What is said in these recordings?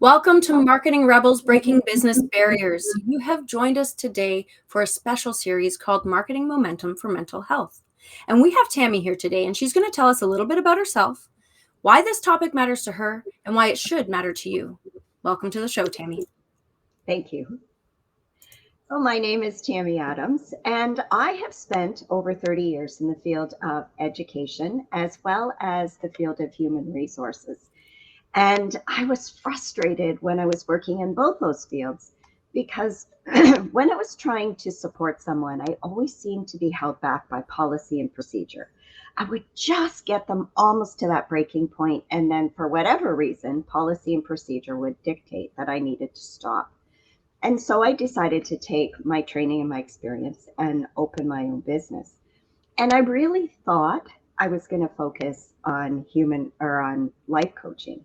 Welcome to Marketing Rebels Breaking Business Barriers. You have joined us today for a special series called Marketing Momentum for Mental Health. And we have Tammy here today, and she's going to tell us a little bit about herself, why this topic matters to her, and why it should matter to you. Welcome to the show, Tammy. Thank you. Well, my name is Tammy Adams, and I have spent over 30 years in the field of education as well as the field of human resources. And I was frustrated when I was working in both those fields because when I was trying to support someone, I always seemed to be held back by policy and procedure. I would just get them almost to that breaking point, and then for whatever reason, policy and procedure would dictate that I needed to stop. And so I decided to take my training and my experience and open my own business. And I really thought I was going to focus on human or on life coaching.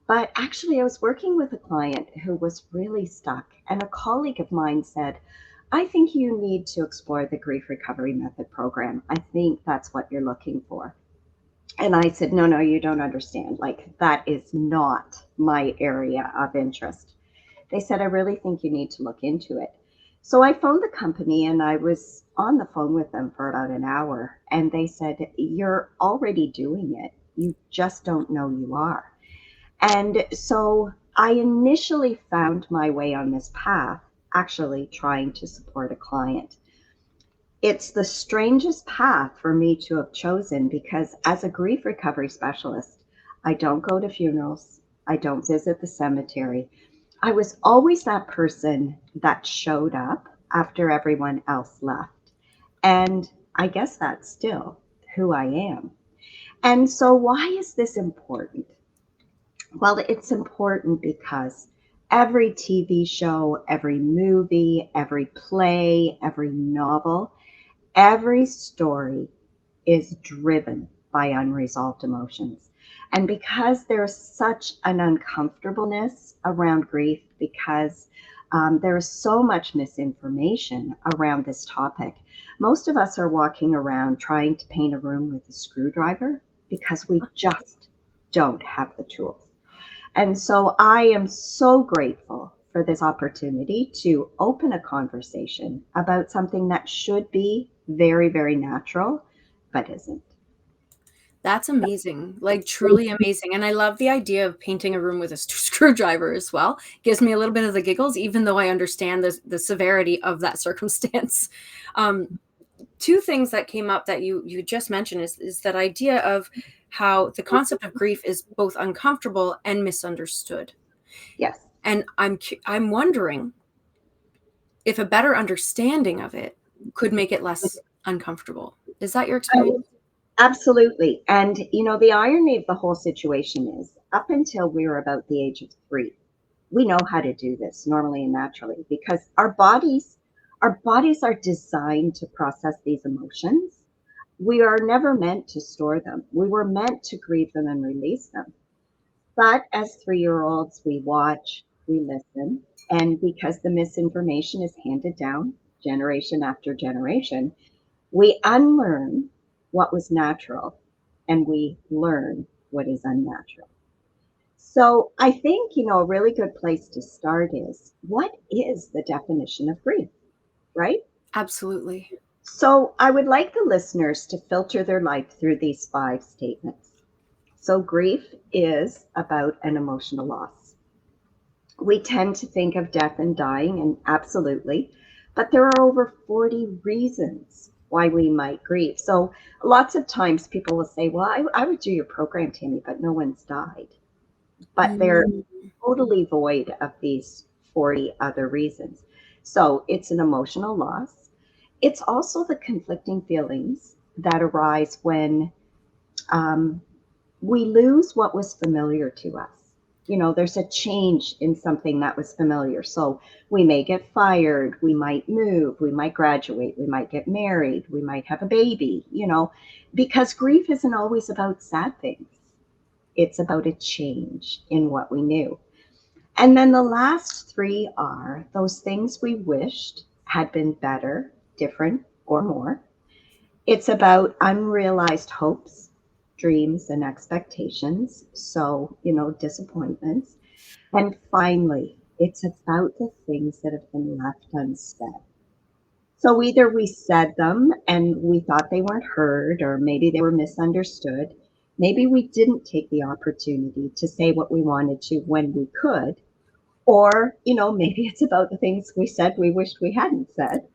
But actually, I was working with a client who was really stuck. And a colleague of mine said, I think you need to explore the grief recovery method program. I think that's what you're looking for. And I said, no, you don't understand. Like, that is not my area of interest. They said, I really think you need to look into it. So I phoned the company and I was on the phone with them for about an hour. And they said, you're already doing it. You just don't know you are. And so I initially found my way on this path, actually trying to support a client. It's the strangest path for me to have chosen because as a grief recovery specialist, I don't go to funerals. I don't visit the cemetery. I was always that person that showed up after everyone else left. And I guess that's still who I am. And so why is this important? Well, it's important because every TV show, every movie, every play, every novel, every story is driven by unresolved emotions. And because there's such an uncomfortableness around grief, because there is so much misinformation around this topic, most of us are walking around trying to paint a room with a screwdriver because we just don't have the tools. And so I am so grateful for this opportunity to open a conversation about something that should be very, very natural, but isn't. That's amazing, like truly amazing. And I love the idea of painting a room with a screwdriver as well. Gives me a little bit of the giggles, even though I understand the severity of that circumstance. Two things that came up that you just mentioned is that idea of how the concept of grief is both uncomfortable and misunderstood. Yes. And I'm wondering if a better understanding of it could make it less uncomfortable. Is that your experience? Absolutely. And, the irony of the whole situation is up until we were about the age of 3, we know how to do this normally and naturally because our bodies are designed to process these emotions. We are never meant to store them. We were meant to grieve them and release them. But as 3-year-olds, we watch, we listen, and because the misinformation is handed down generation after generation, we unlearn what was natural and we learn what is unnatural. So I think, a really good place to start is what is the definition of grief, right? Absolutely. So I would like the listeners to filter their life through these 5 statements. So grief is about an emotional loss. We tend to think of death and dying, and absolutely, but there are over 40 reasons why we might grieve. So lots of times people will say, well, I would do your program, Tammy, but no one's died. But they're totally void of these 40 other reasons. So it's an emotional loss. It's also the conflicting feelings that arise when we lose what was familiar to us. There's a change in something that was familiar. So we may get fired, we might move, we might graduate, we might get married, we might have a baby, because grief isn't always about sad things. It's about a change in what we knew. And then the last 3 are those things we wished had been better, different, or more. It's about unrealized hopes, dreams, and expectations. So, disappointments. And finally, it's about the things that have been left unsaid. So either we said them and we thought they weren't heard, or maybe they were misunderstood. Maybe we didn't take the opportunity to say what we wanted to when we could. Or, maybe it's about the things we said we wished we hadn't said.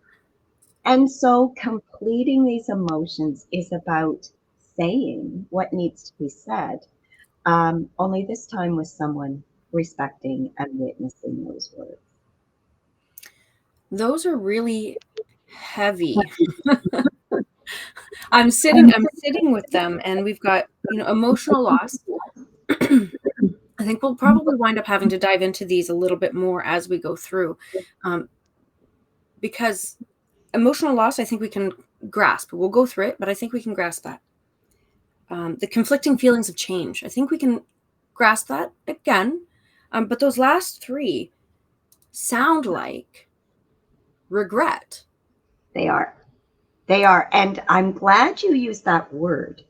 And so completing these emotions is about saying what needs to be said, only this time with someone respecting and witnessing those words. Those are really heavy. I'm sitting with them, and we've got, emotional loss. I think we'll probably wind up having to dive into these a little bit more as we go through, because emotional loss, I think we can grasp. We'll go through it, but I think we can grasp that. The conflicting feelings of change, I think we can grasp that again. But those last three sound like regret. They are. They are. And I'm glad you used that word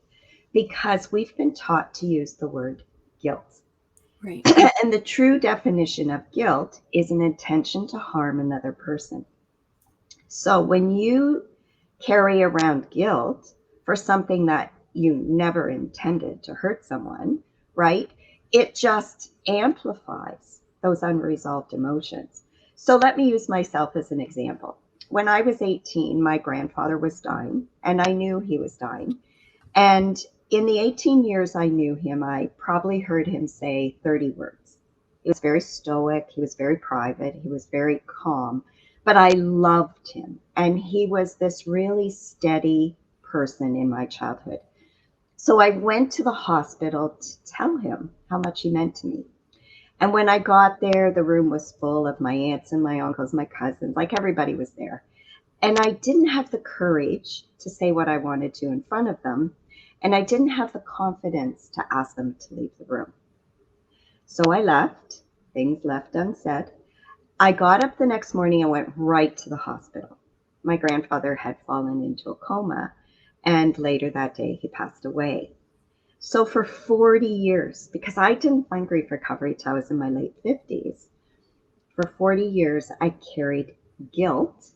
because we've been taught to use the word guilt. Right. And the true definition of guilt is an intention to harm another person. So when you carry around guilt for something that you never intended to hurt someone, right? It just amplifies those unresolved emotions. So let me use myself as an example. When I was 18, my grandfather was dying, and I knew he was dying. And in the 18 years I knew him, I probably heard him say 30 words. He was very stoic, he was very private, he was very calm, but I loved him. And he was this really steady person in my childhood. So I went to the hospital to tell him how much he meant to me. And when I got there, the room was full of my aunts and my uncles, my cousins, like everybody was there. And I didn't have the courage to say what I wanted to in front of them. And I didn't have the confidence to ask them to leave the room. So I left, things left unsaid. I got up the next morning and went right to the hospital. My grandfather had fallen into a coma, and later that day he passed away. So for 40 years, because I didn't find grief recovery till I was in my late 50s, for 40 years I carried guilt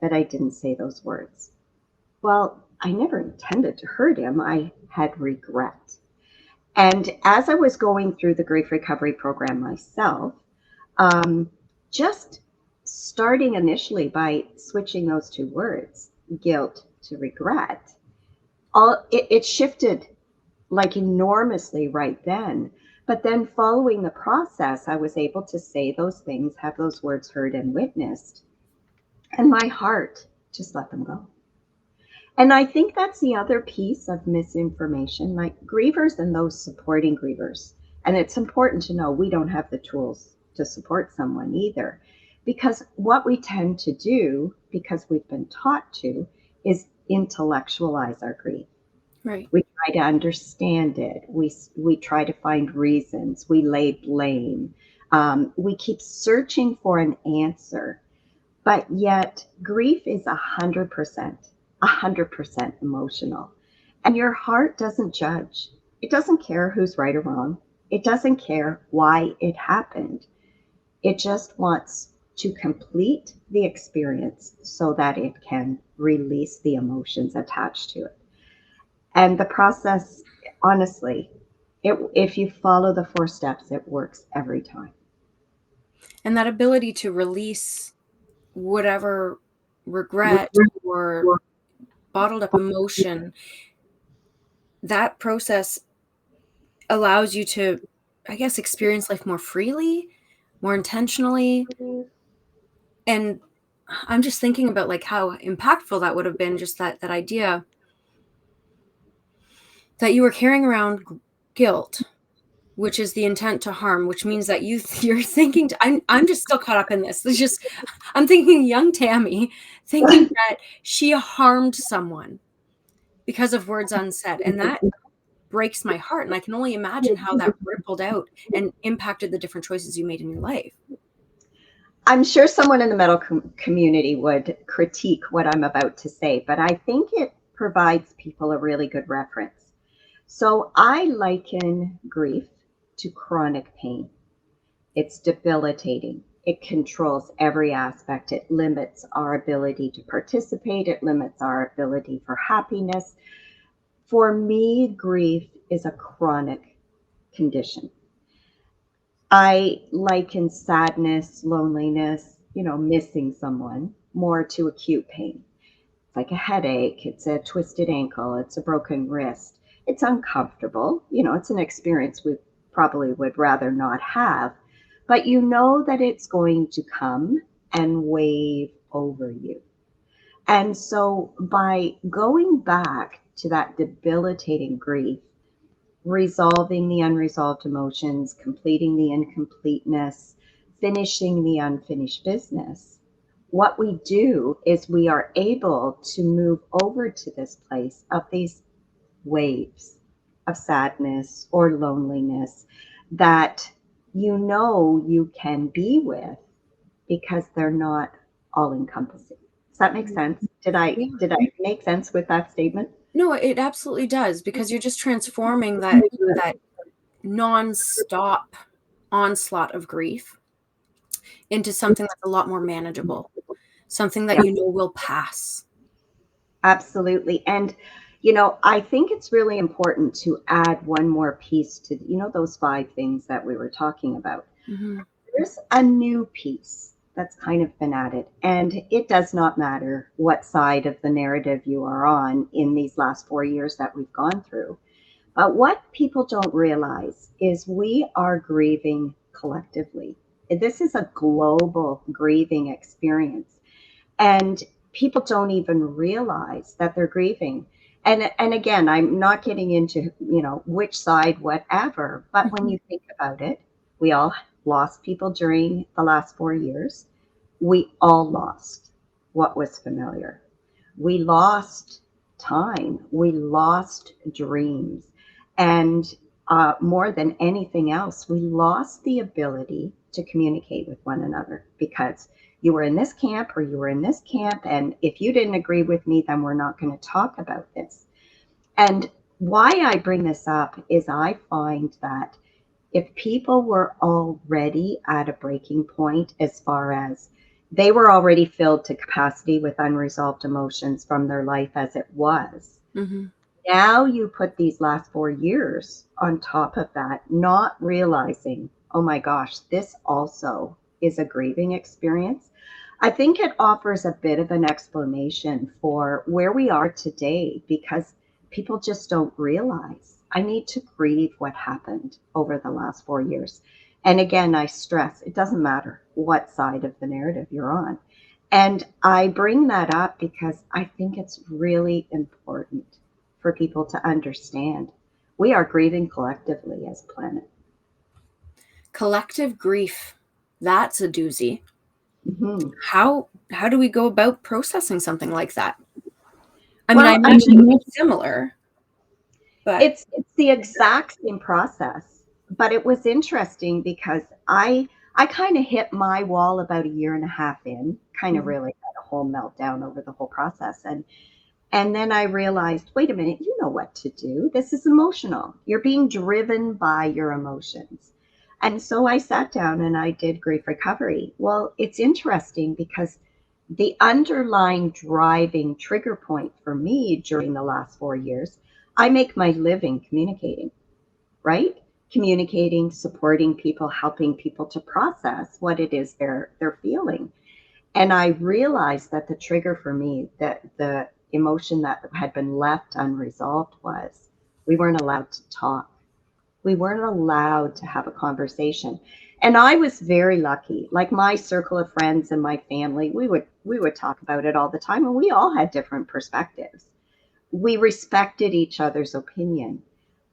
that I didn't say those words. Well, I never intended to hurt him. I had regret. And as I was going through the grief recovery program myself, just starting initially by switching those two words, guilt to regret, it shifted like enormously right then. But then following the process, I was able to say those things, have those words heard and witnessed, and my heart just let them go. And I think that's the other piece of misinformation, like grievers and those supporting grievers. And it's important to know we don't have the tools to support someone either. Because what we tend to do, because we've been taught to, is intellectualize our grief. Right. We try to understand it. We try to find reasons. We lay blame. We keep searching for an answer. But yet, grief is 100% emotional. And your heart doesn't judge. It doesn't care who's right or wrong. It doesn't care why it happened. It just wants to complete the experience so that it can release the emotions attached to it. And the process, honestly, if you follow the 4 steps, it works every time. And that ability to release whatever regret or bottled up emotion, that process allows you to, I guess, experience life more freely, more intentionally. And I'm just thinking about like how impactful that would have been, just that idea that you were carrying around guilt, which is the intent to harm, which means that you're thinking I'm just still caught up in this. It's just, I'm thinking young Tammy thinking that she harmed someone because of words unsaid, and that breaks my heart. And I can only imagine how that rippled out and impacted the different choices you made in your life. I'm sure someone in the medical community would critique what I'm about to say, but I think it provides people a really good reference. So I liken grief to chronic pain. It's debilitating. It controls every aspect. It limits our ability to participate. It limits our ability for happiness. For me, grief is a chronic condition. I liken sadness, loneliness, missing someone more to acute pain. It's like a headache, it's a twisted ankle, it's a broken wrist. It's uncomfortable. It's an experience we probably would rather not have, but you know that it's going to come and wave over you. And so by going back to that debilitating grief, resolving the unresolved emotions, completing the incompleteness, finishing the unfinished business, what we do is we are able to move over to this place of these waves of sadness or loneliness that you can be with because they're not all encompassing. Does that make sense? Did I Yeah. did I make sense with that statement? No, it absolutely does, because you're just transforming that non-stop onslaught of grief into something that's a lot more manageable, something that Yeah. will pass. Absolutely. And, I think it's really important to add one more piece to, those five things that we were talking about. Mm-hmm. There's a new piece that's kind of been added. And it does not matter what side of the narrative you are on in these last 4 years that we've gone through. But what people don't realize is we are grieving collectively. This is a global grieving experience. And people don't even realize that they're grieving. And again, I'm not getting into which side whatever, but when Mm-hmm. you think about it, we all lost people during the last 4 years. We all lost what was familiar. We lost time. We lost dreams. And more than anything else, we lost the ability to communicate with one another because you were in this camp or you were in this camp. And if you didn't agree with me, then we're not going to talk about this. And why I bring this up is I find that if people were already at a breaking point, as far as they were already filled to capacity with unresolved emotions from their life as it was, Mm-hmm. now you put these last 4 years on top of that, not realizing, oh my gosh, this also is a grieving experience. I think it offers a bit of an explanation for where we are today because people just don't realize I need to grieve what happened over the last 4 years. And again, I stress it doesn't matter what side of the narrative you're on. And I bring that up because I think it's really important for people to understand we are grieving collectively as a planet. Collective grief. That's a doozy. Mhm. How do we go about processing something like that? I mean, I Well, I imagine mean, it's similar, but it's the exact same process, but it was interesting because I kind of hit my wall about a year and a half in, kind of Mhm. really had a whole meltdown over the whole process, and then I realized, wait a minute, you know what to do. This is emotional. You're being driven by your emotions. And so I sat down and I did grief recovery. Well, it's interesting because the underlying driving trigger point for me during the last 4 years, I make my living communicating, right? Communicating, supporting people, helping people to process what it is they're feeling. And I realized that the trigger for me, that the emotion that had been left unresolved was we weren't allowed to talk. We weren't allowed to have a conversation. And I was very lucky. Like my circle of friends and my family, we would talk about it all the time and we all had different perspectives. We respected each other's opinion,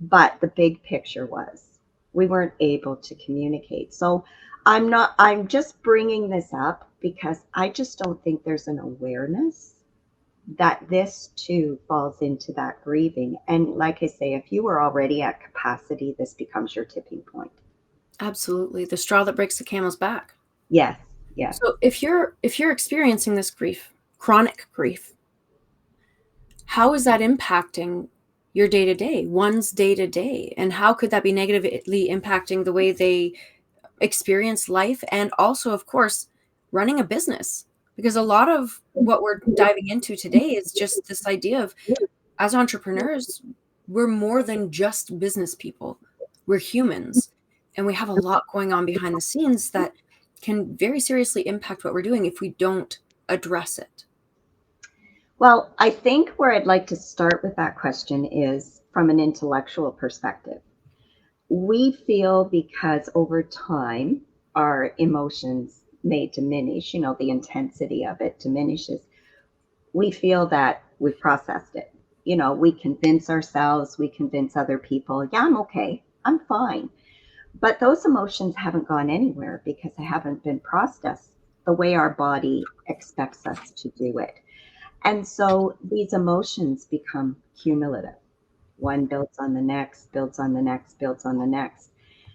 but the big picture was we weren't able to communicate. So I'm just bringing this up because I just don't think there's an awareness that this too falls into that grieving. And like I say, if you were already at capacity, this becomes your tipping point. absolutely the straw that breaks the camel's back. Yes, yes. So if you're experiencing this grief, chronic grief, how is that impacting your day to day, one's day to day, and how could that be negatively impacting the way they experience life, and also, of course, running a business. Because a lot of what we're diving into today is just this idea of, as entrepreneurs, we're more than just business people. We're humans, and we have a lot going on behind the scenes that can very seriously impact what we're doing if we don't address it. Well, I think where I'd like to start with that question is from an intellectual perspective. We feel because over time our emotions may diminish, the intensity of it diminishes. We feel that we've processed it. We convince ourselves, we convince other people, yeah, I'm okay, I'm fine. But those emotions haven't gone anywhere because they haven't been processed the way our body expects us to do it. And so these emotions become cumulative. One builds on the next, builds on the next, builds on the next.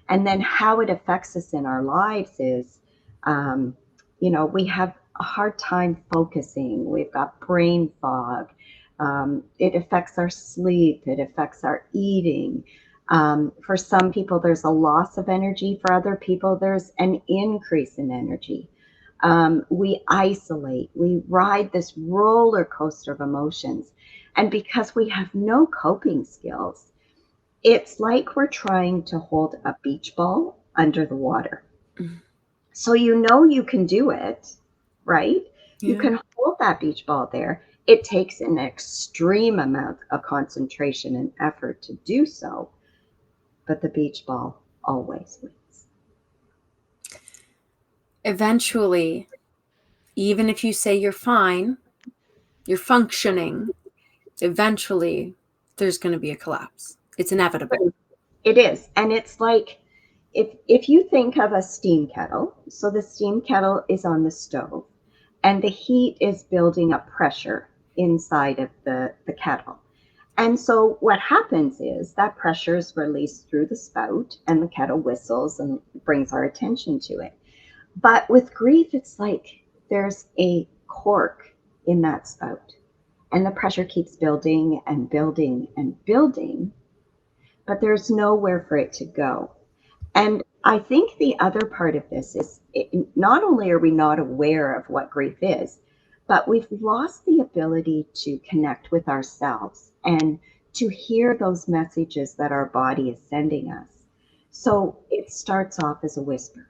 And then how it affects us in our lives is, we have a hard time focusing. We've got brain fog. It affects our sleep. It affects our eating. For some people, there's a loss of energy. For other people, there's an increase in energy. We isolate. We ride this roller coaster of emotions. And because we have no coping skills, it's like we're trying to hold a beach ball under the water. Mhm. So you can do it, right? You Yeah. can hold that beach ball there. It takes an extreme amount of concentration and effort to do so, but the beach ball always wins. Eventually, even if you say you're fine, you're functioning, eventually there's going to be a collapse. It's inevitable. It is. And it's like if you think of a steam kettle, so the steam kettle is on the stove and the heat is building up pressure inside of the kettle. And so what happens is that pressure is released through the spout and the kettle whistles and brings our attention to it. But with grief, it's like there's a cork in that spout and the pressure keeps building and building and building, but there's nowhere for it to go. And I think the other part of this is not only are we not aware of what grief is, but we've lost the ability to connect with ourselves and to hear those messages that our body is sending us. So it starts off as a whisper.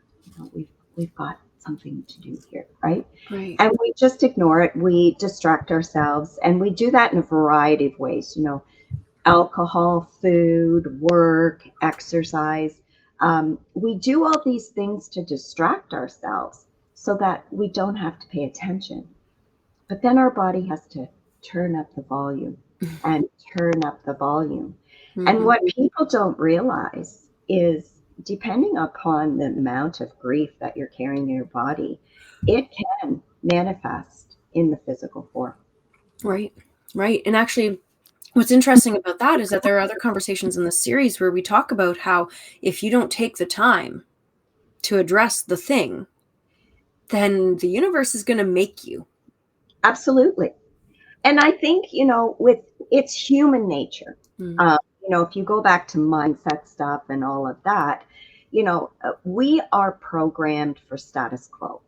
We've got something to do here, right? Right. And we just ignore it. We distract ourselves, and we do that in a variety of ways. Alcohol, food, work, exercise. We do all these things to distract ourselves so that we don't have to pay attention. But then our body has to turn up the volume and turn up the volume. And Mm-hmm. what people don't realize is depending upon the amount of grief that you're carrying in your body, it can manifest in the physical form. Right. Right. And actually, what's interesting about that is that there are other conversations in the series where we talk about how if you don't take the time to address the thing, then the universe is going to make you. Absolutely. And I think, with it's human nature. Mm. If you go back to mindset stuff and all of that, we are programmed for status quo.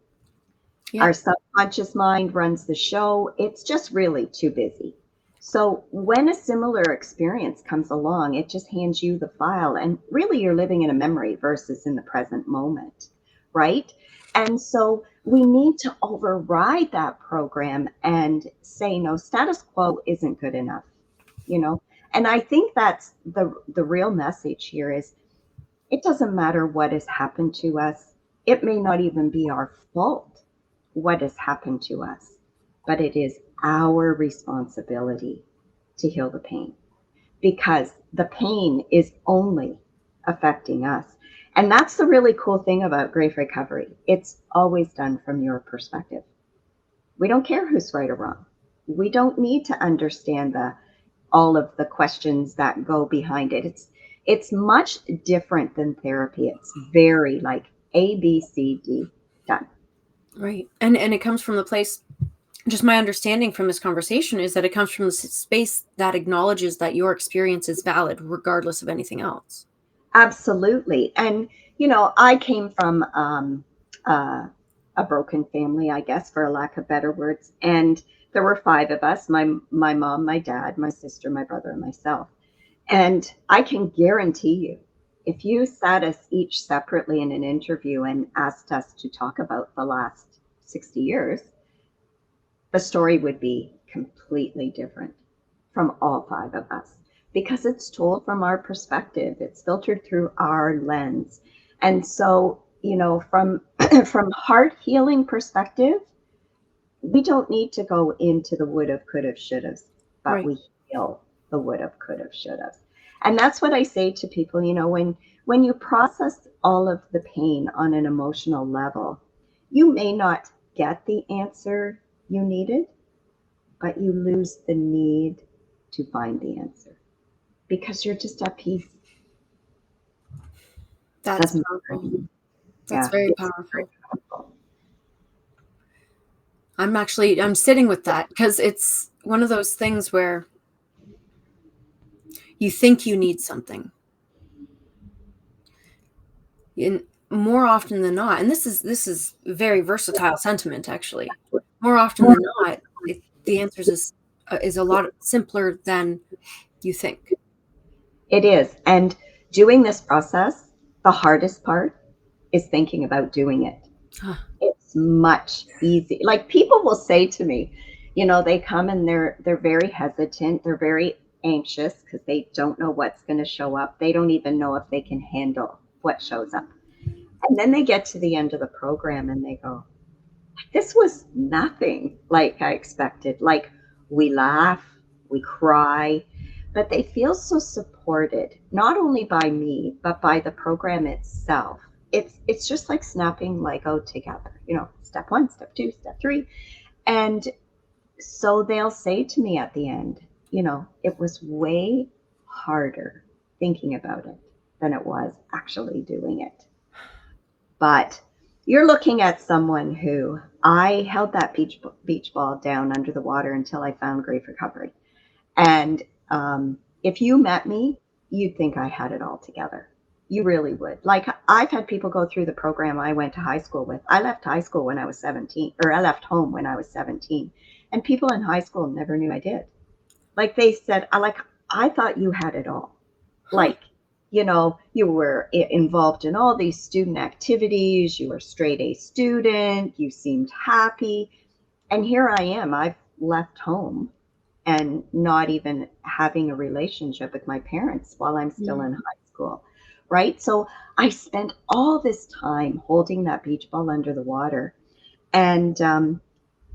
Yeah. Our subconscious mind runs the show. It's just really too busy. So when a similar experience comes along, it just hands you the file. And really, you're living in a memory versus in the present moment, right? And so we need to override that program and say, no, status quo isn't good enough, you know? And I think that's the real message here is it doesn't matter what has happened to us. It may not even be our fault what has happened to us, but it is our responsibility to heal the pain because the pain is only affecting us. And that's the really cool thing about grief recovery. It's always done from your perspective. We don't care who's right or wrong. We don't need to understand all of the questions that go behind it. It's much different than therapy. It's very like A, B, C, D, done. Right. And it comes from the place, just my understanding from this conversation is that it comes from the space that acknowledges that your experience is valid regardless of anything else. Absolutely. And, I came from uh, a broken family, I guess, for a lack of better words. And there were five of us, my mom, my dad, my sister, my brother, and myself. And I can guarantee you, if you sat us each separately in an interview and asked us to talk about the last 60 years, the story would be completely different from all five of us because it's told from our perspective. It's filtered through our lens. And so, from from heart healing perspective, we don't need to go into the would have, could have, should have, but Right. we heal the would have, could have, should have. And that's what I say to people, when you process all of the pain on an emotional level, you may not get the answer you needed, but you lose the need to find the answer because you're just at peace. That's Doesn't powerful. matter. That's Yeah, very it's very powerful. powerful. I'm sitting with that because it's one of those things where you think you need something. And more often than not, and this is very versatile sentiment actually. More often than not, the answers is a lot simpler than you think. It is. And doing this process, the hardest part is thinking about doing it. Ah, It's much easy. Like people will say to me, they come and they're very hesitant, they're very anxious because they don't know what's going to show up. They don't even know if they can handle what shows up. And then they get to the end of the program and they go, this was nothing like I expected. Like we laugh, we cry, but they feel so supported, not only by me, but by the program itself. It's just like snapping Lego together, step one, step two, step three. And so they'll say to me at the end, it was way harder thinking about it than it was actually doing it. But you're looking at someone who I held that beach ball down under the water until I found grief recovery. And if you met me, you'd think I had it all together. You really would. Like I've had people go through the program I went to high school with. I left high school when I was 17, or I left home when I was 17. And people in high school never knew I did. Like they said, I thought you had it all. huh. Like, you were involved in all these student activities, you were straight A student, you seemed happy. And here I am, I've left home and not even having a relationship with my parents while I'm still Mm. in high school. Right. So I spent all this time holding that beach ball under the water and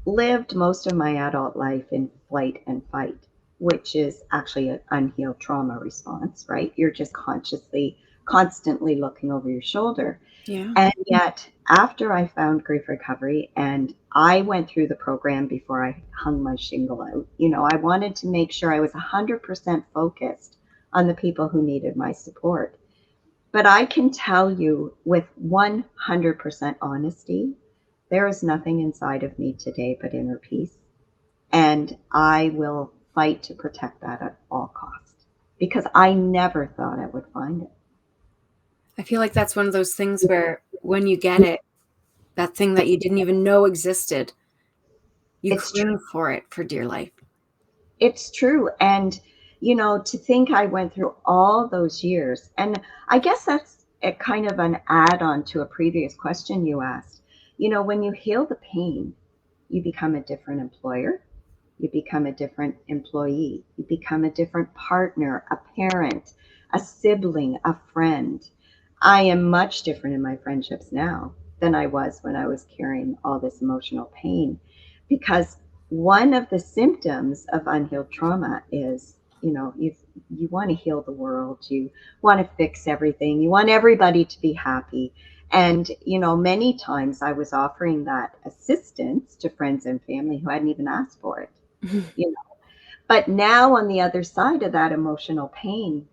lived most of my adult life in flight and fight, which is actually an unhealed trauma response, right? You're just constantly looking over your shoulder. Yeah. And yet, after I found grief recovery and I went through the program before I hung my shingle out, I wanted to make sure I was 100% focused on the people who needed my support. But I can tell you with 100% honesty, there is nothing inside of me today but inner peace. And I will fight to protect that at all costs because I never thought I would find it. I feel like that's one of those things where when you get it, that thing that you didn't even know existed, you It's true. cling for it for dear life. It's true. And, to think I went through all those years, and I guess that's a kind of an add on to a previous question you asked. When you heal the pain, you become a different employer, you become a different employee, you become a different partner, a parent, a sibling, a friend. I am much different in my friendships now than I was when I was carrying all this emotional pain because one of the symptoms of unhealed trauma is, you want to heal the world, you want to fix everything, you want everybody to be happy. And, many times I was offering that assistance to friends and family who hadn't even asked for it, you know. But now on the other side of that emotional pain,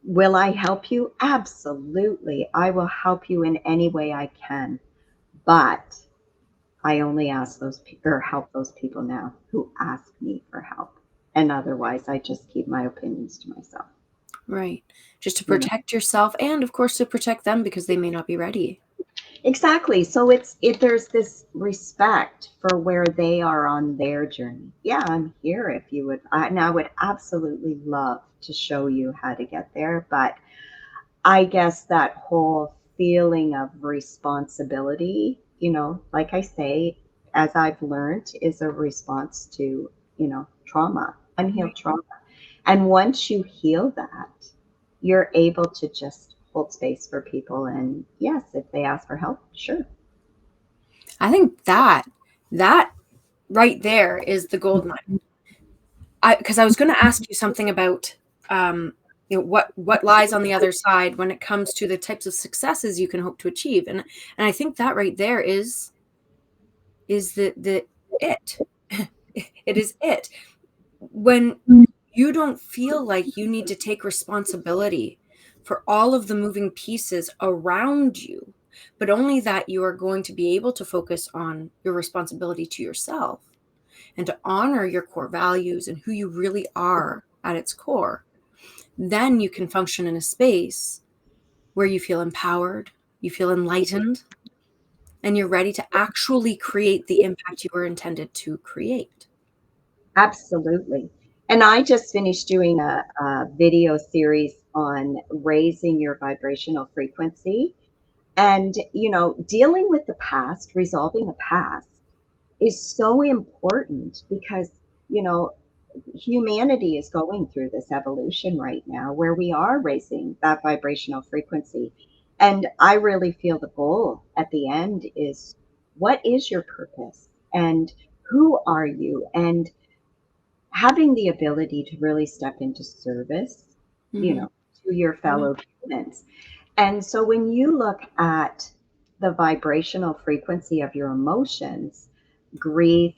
will I help you? Absolutely. I will help you in any way I can. But I only ask or help those people now who ask me for help. And otherwise, I just keep my opinions to myself. Right. Just to you know. protect yourself and, of course, to protect them because they may not be ready. Exactly. So there's this respect for where they are on their journey. Yeah, I'm here if you would. And I would absolutely love to show you how to get there. But I guess that whole feeling of responsibility, like I say, as I've learned, is a response to, trauma, unhealed Right. trauma. And once you heal that, you're able to just hold space for people. And yes, if they ask for help, sure. I think that right there is the gold mine. Because I was going to ask you something about what lies on the other side when it comes to the types of successes you can hope to achieve, and I think that right there is the it. It is it. When you don't feel like you need to take responsibility for all of the moving pieces around you, but only that you are going to be able to focus on your responsibility to yourself and to honor your core values and who you really are at its core, then you can function in a space where you feel empowered, you feel enlightened, and you're ready to actually create the impact you were intended to create. Absolutely. And I just finished doing a video series on raising your vibrational frequency. And, dealing with the past, resolving the past is so important because, you know, humanity is going through this evolution right now where we are raising that vibrational frequency. And I really feel the goal at the end is what is your purpose and who are you? And having the ability to really step into service, Mm-hmm. to your fellow humans. And so when you look at the vibrational frequency of your emotions, grief,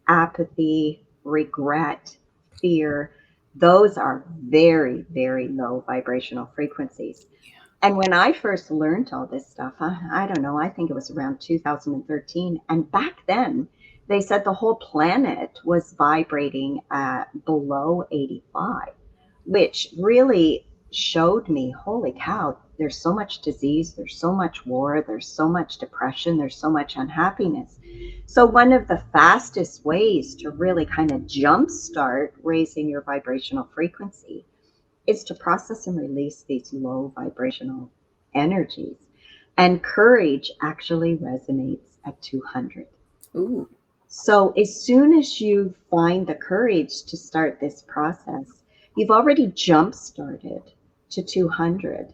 apathy, regret, fear, those are very, very low vibrational frequencies. And when I first learned all this stuff, I don't know, I think it was around 2013. And back then, they said the whole planet was vibrating at below 85, which really showed me, holy cow, there's so much disease, there's so much war, there's so much depression, there's so much unhappiness. So, one of the fastest ways to really kind of jumpstart raising your vibrational frequency is to process and release these low vibrational energies. And courage actually resonates at 200. Ooh. So, as soon as you find the courage to start this process, you've already jump started to 200.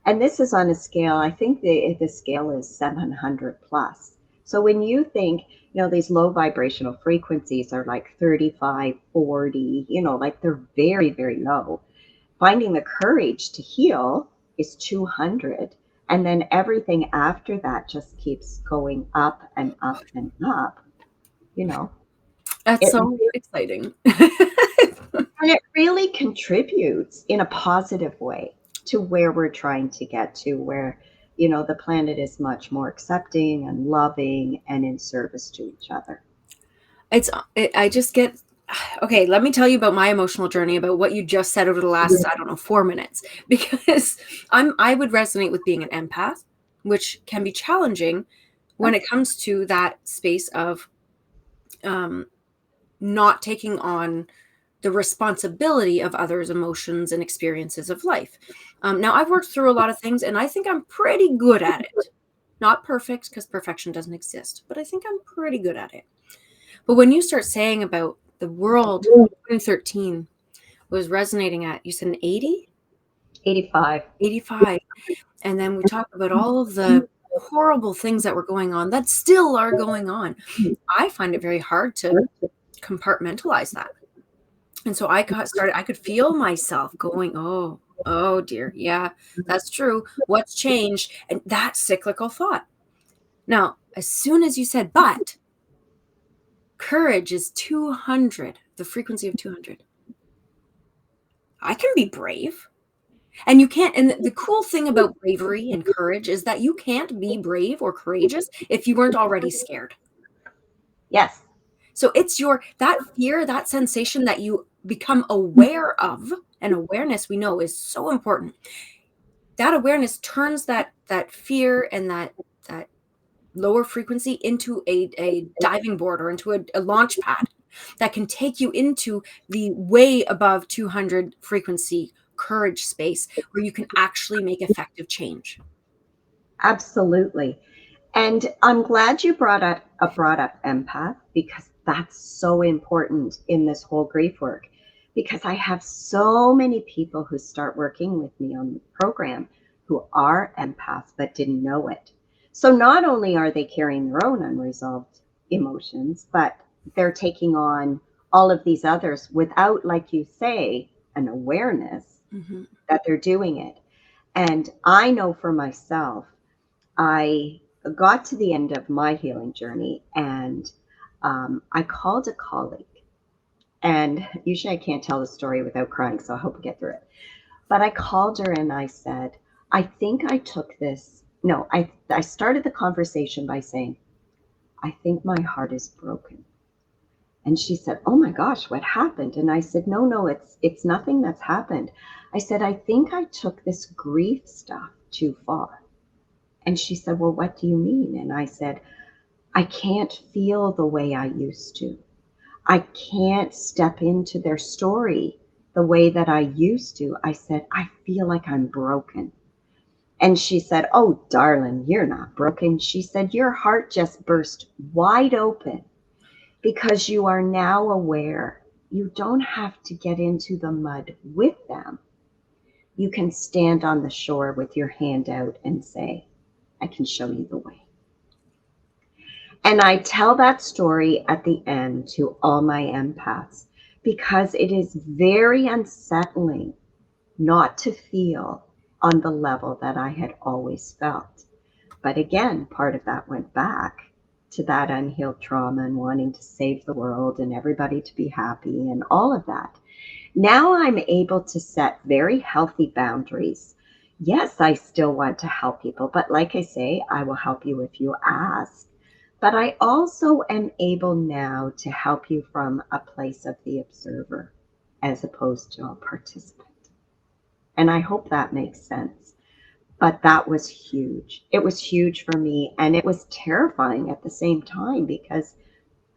And this is on a scale, I think the scale is 700 plus. So, when you think, these low vibrational frequencies are like 35, 40, like they're very, very low. Finding the courage to heal is 200. And then everything after that just keeps going up and up and up. You know, That's it so exciting. and it really contributes in a positive way to where we're trying to get to, where, the planet is much more accepting and loving and in service to each other. I just get okay, let me tell you about my emotional journey about what you just said over the last, I don't know, 4 minutes, because I would resonate with being an empath, which can be challenging when it comes to that space of um, not taking on the responsibility of others' emotions and experiences of life. Now, I've worked through a lot of things, and I think I'm pretty good at it. Not perfect, because perfection doesn't exist, but I think I'm pretty good at it. But when you start saying about the world in 13 was resonating at, you said an 80, 85. 85, and then we talk about all of the horrible things that were going on that still are going on. I find it very hard to compartmentalize that. And so I could feel myself going, oh dear. Yeah, that's true. What's changed? And that cyclical thought. Now, as soon as you said, but courage is 200, the frequency of 200. I can be brave. And you can't, and the cool thing about bravery and courage is that you can't be brave or courageous if you weren't already scared. Yes. So it's that fear, that sensation that you become aware of, and awareness we know is so important. That awareness turns that fear and that lower frequency into a diving board or into a launch pad that can take you into the way above 200 frequency courage space where you can actually make effective change. Absolutely. And I'm glad you brought up empath, because that's so important in this whole grief work. Because I have so many people who start working with me on the program who are empaths but didn't know it. So not only are they carrying their own unresolved emotions, but they're taking on all of these others without, like you say, an awareness Mm-hmm. that they're doing it. And I know for myself, I got to the end of my healing journey, and I called a colleague. And usually I can't tell the story without crying, so I hope we get through it. But I called her and I said, I think I took this. No, I started the conversation by saying, I think my heart is broken. And she said, oh my gosh, what happened? And I said, no, it's nothing that's happened. I said, I think I took this grief stuff too far. And she said, well, what do you mean? And I said, I can't feel the way I used to. I can't step into their story the way that I used to. I said, I feel like I'm broken. And she said, oh, darling, you're not broken. She said, your heart just burst wide open because you are now aware. You don't have to get into the mud with them. You can stand on the shore with your hand out and say, I can show you the way. And I tell that story at the end to all my empaths because it is very unsettling not to feel on the level that I had always felt. But again, part of that went back to that unhealed trauma and wanting to save the world and everybody to be happy and all of that. Now I'm able to set very healthy boundaries. Yes, I still want to help people, but like I say, I will help you if you ask. But I also am able now to help you from a place of the observer as opposed to a participant. And I hope that makes sense. But that was huge. It was huge for me. And it was terrifying at the same time because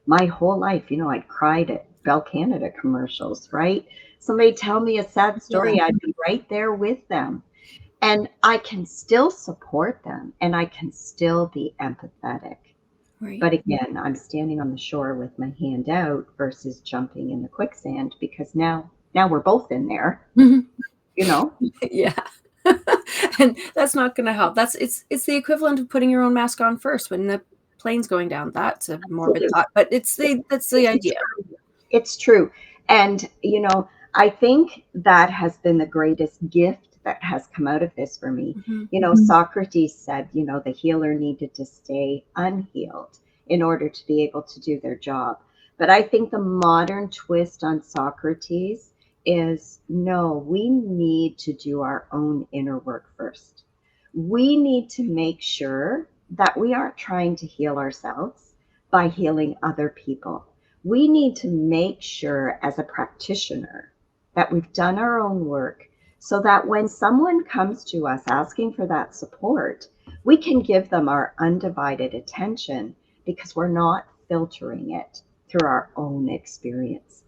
my whole life, I'd cried at Bell Canada commercials, right? Somebody tell me a sad Yeah. story, I'd be right there with them. And I can still support them and I can still be empathetic. Right. But again, I'm standing on the shore with my hand out versus jumping in the quicksand because now we're both in there, you know? Yeah. And that's not going to help. It's the equivalent of putting your own mask on first when the plane's going down. That's a morbid thought, but that's the idea. It's true. And, I think that has been the greatest gift that has come out of this for me. Socrates said, the healer needed to stay unhealed in order to be able to do their job. But I think the modern twist on Socrates is no, we need to do our own inner work first. We need to make sure that we aren't trying to heal ourselves by healing other people. We need to make sure as a practitioner that we've done our own work so that when someone comes to us asking for that support, we can give them our undivided attention because we're not filtering it through our own experience.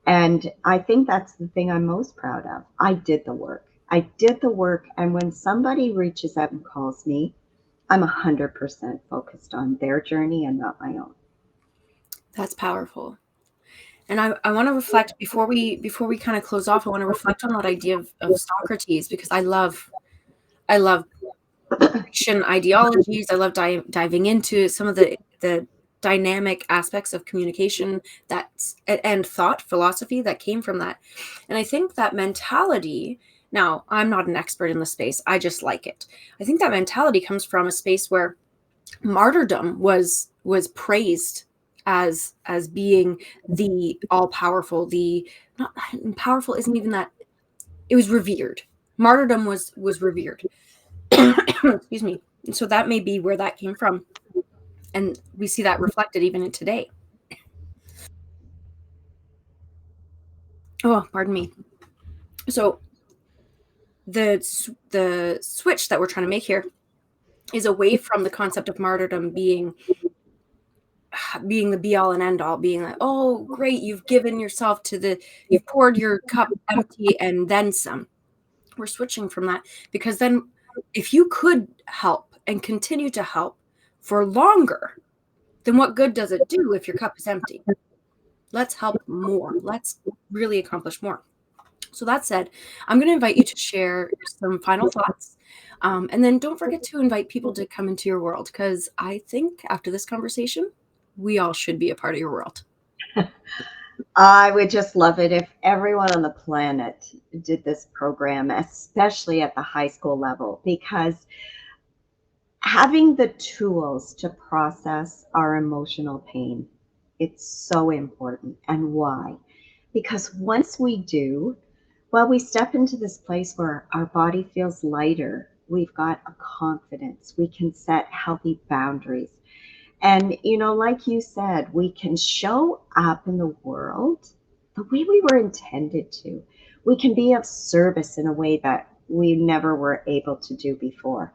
And I think that's the thing I'm most proud of. I did the work. I did the work. And when somebody reaches out and calls me, I'm 100% focused on their journey and not my own. That's powerful. And I want to reflect before we kind of close off. I want to reflect on that idea of Socrates because I love Christian ideologies. I love diving into some of the dynamic aspects of communication and thought philosophy that came from that. And I think that mentality. Now, I'm not an expert in the space. I just like it. I think that mentality comes from a space where martyrdom was praised as being the all powerful, the not powerful isn't even that, it was revered. Martyrdom was revered. Excuse me. And so that may be where that came from, and we see that reflected even in today. Oh, pardon me. So the switch that we're trying to make here is away from the concept of martyrdom being the be all and end all, being like, oh, great, you've given yourself you've poured your cup empty and then some. We're switching from that, because then if you could help and continue to help for longer, then what good does it do if your cup is empty? Let's help more. Let's really accomplish more. So that said, I'm going to invite you to share some final thoughts. And then don't forget to invite people to come into your world, because I think after this conversation, we all should be a part of your world. I would just love it if everyone on the planet did this program, especially at the high school level, because having the tools to process our emotional pain, it's so important. And why? Because once we do, well, we step into this place where our body feels lighter. We've got a confidence. We can set healthy boundaries. And, like you said, we can show up in the world the way we were intended to. We can be of service in a way that we never were able to do before.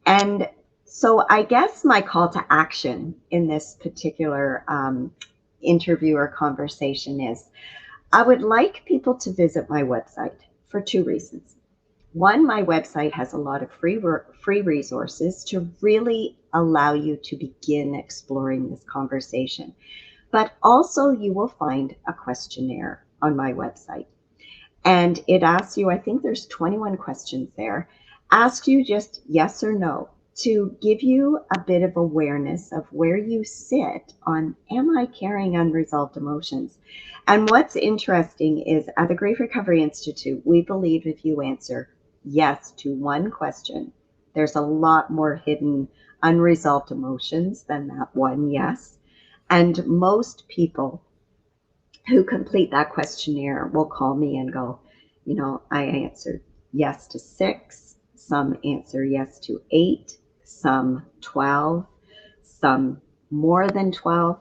And so I guess my call to action in this particular interview or conversation is I would like people to visit my website for two reasons. One, my website has a lot of free resources to really allow you to begin exploring this conversation. But also, you will find a questionnaire on my website. And it asks you, I think there's 21 questions there, asks you just yes or no to give you a bit of awareness of where you sit on, am I carrying unresolved emotions? And what's interesting is at the Grief Recovery Institute, we believe if you answer yes to one question, there's a lot more hidden unresolved emotions than that one yes. And most people who complete that questionnaire will call me and go, I answered yes to 6, some answer yes to 8, some 12, some more than 12.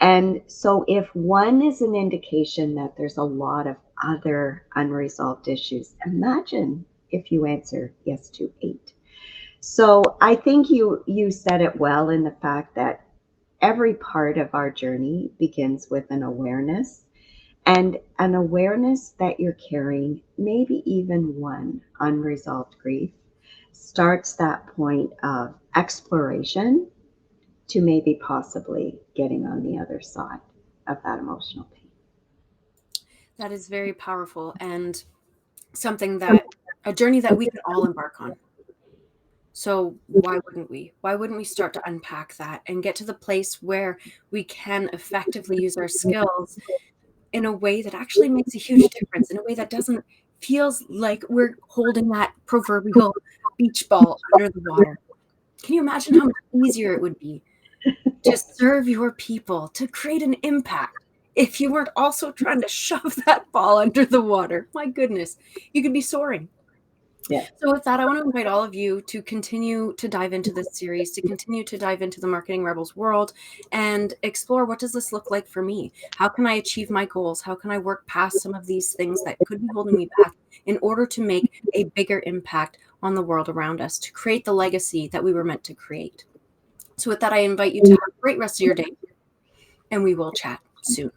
And so if one is an indication that there's a lot of other unresolved issues, imagine if you answer yes to 8. So I think you said it well in the fact that every part of our journey begins with an awareness, and an awareness that you're carrying maybe even one unresolved grief starts that point of exploration to maybe possibly getting on the other side of that emotional pain. That is very powerful, and a journey that we can all embark on. So why wouldn't we? Why wouldn't we start to unpack that and get to the place where we can effectively use our skills in a way that actually makes a huge difference, in a way that doesn't feels like we're holding that proverbial beach ball under the water. Can you imagine how much easier it would be to serve your people, to create an impact, if you weren't also trying to shove that ball under the water? My goodness, you could be soaring. Yeah. So with that, I want to invite all of you to continue to dive into this series, to continue to dive into the Marketing Rebels world and explore, what does this look like for me? How can I achieve my goals? How can I work past some of these things that could be holding me back in order to make a bigger impact on the world around us, to create the legacy that we were meant to create? So with that, I invite you to have a great rest of your day, and we will chat soon.